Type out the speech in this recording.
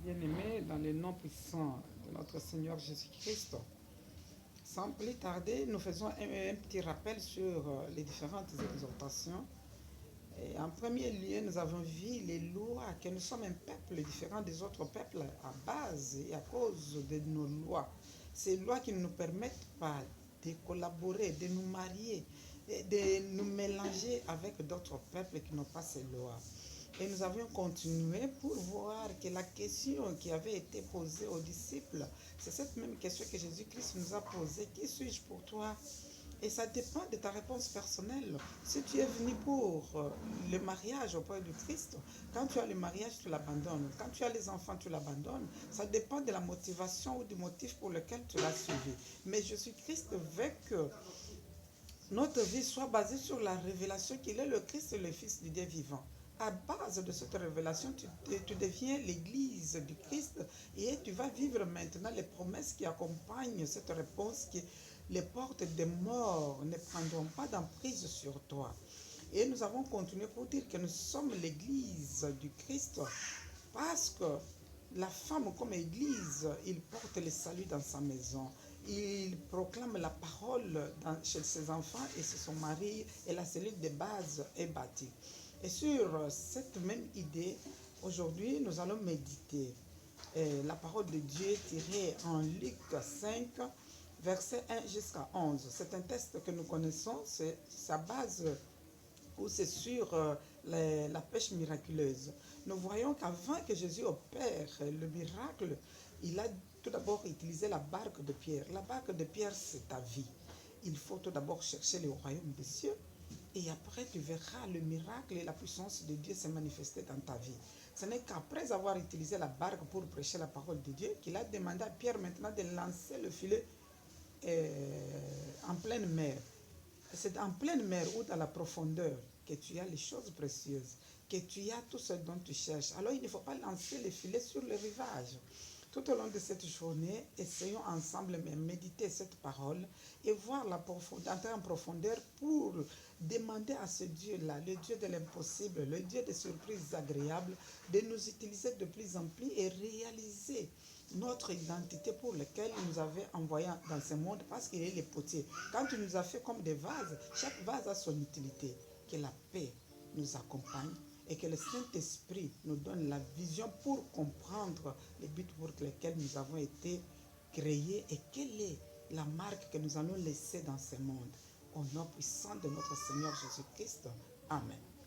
Bien-aimés, dans le nom puissant de notre Seigneur Jésus-Christ, sans plus tarder, nous faisons un petit rappel sur les différentes exhortations. Et en premier lieu, nous avons vu les lois, que nous sommes un peuple différent des autres peuples à base et à cause de nos lois. Ces lois qui ne nous permettent pas de collaborer, de nous marier, de nous mélanger avec d'autres peuples qui n'ont pas ces lois. Et nous avions continué pour voir que la question qui avait été posée aux disciples, c'est cette même question que Jésus-Christ nous a posée. Qui suis-je pour toi? Et ça dépend de ta réponse personnelle. Si tu es venu pour le mariage auprès du Christ, quand tu as le mariage, tu l'abandonnes. Quand tu as les enfants, tu l'abandonnes. Ça dépend de la motivation ou du motif pour lequel tu l'as suivi. Mais Jésus-Christ veut que notre vie soit basée sur la révélation qu'il est le Christ et le Fils du Dieu vivant. À base de cette révélation, tu deviens l'église du Christ et tu vas vivre maintenant les promesses qui accompagnent cette réponse, que les portes des morts ne prendront pas d'emprise sur toi. Et nous avons continué pour dire que nous sommes l'église du Christ parce que la femme comme église, il porte le salut dans sa maison. Il proclame la parole chez ses enfants et chez son mari, et la cellule de base est bâtie. Et sur cette même idée, aujourd'hui, nous allons méditer la parole de Dieu tirée en Luc 5, versets 1 jusqu'à 11. C'est un texte que nous connaissons, c'est sa base ou c'est sur la pêche miraculeuse. Nous voyons qu'avant que Jésus opère le miracle, il a tout d'abord utilisé la barque de Pierre. La barque de Pierre, c'est ta vie. Il faut tout d'abord chercher le royaume des cieux et après tu verras le miracle et la puissance de Dieu se manifester dans ta vie. Ce n'est qu'après avoir utilisé la barque pour prêcher la parole de Dieu qu'il a demandé à Pierre maintenant de lancer le filet en pleine mer. C'est en pleine mer ou dans la profondeur que tu as les choses précieuses, que tu as tout ce dont tu cherches. Alors il ne faut pas lancer les filets sur le rivage. Tout au long de cette journée, essayons ensemble de méditer cette parole et voir la profondeur, entrer en profondeur pour demander à ce Dieu-là, le Dieu de l'impossible, le Dieu des surprises agréables, de nous utiliser de plus en plus et réaliser notre identité pour laquelle il nous avait envoyés dans ce monde parce qu'il est le potier. Quand il nous a fait comme des vases, chaque vase a son utilité. Que la paix nous accompagne et que le Saint-Esprit nous donne la vision pour comprendre les buts pour lesquels nous avons été créés et quelle est la marque que nous allons laisser dans ce monde. Au nom puissant de notre Seigneur Jésus-Christ. Amen.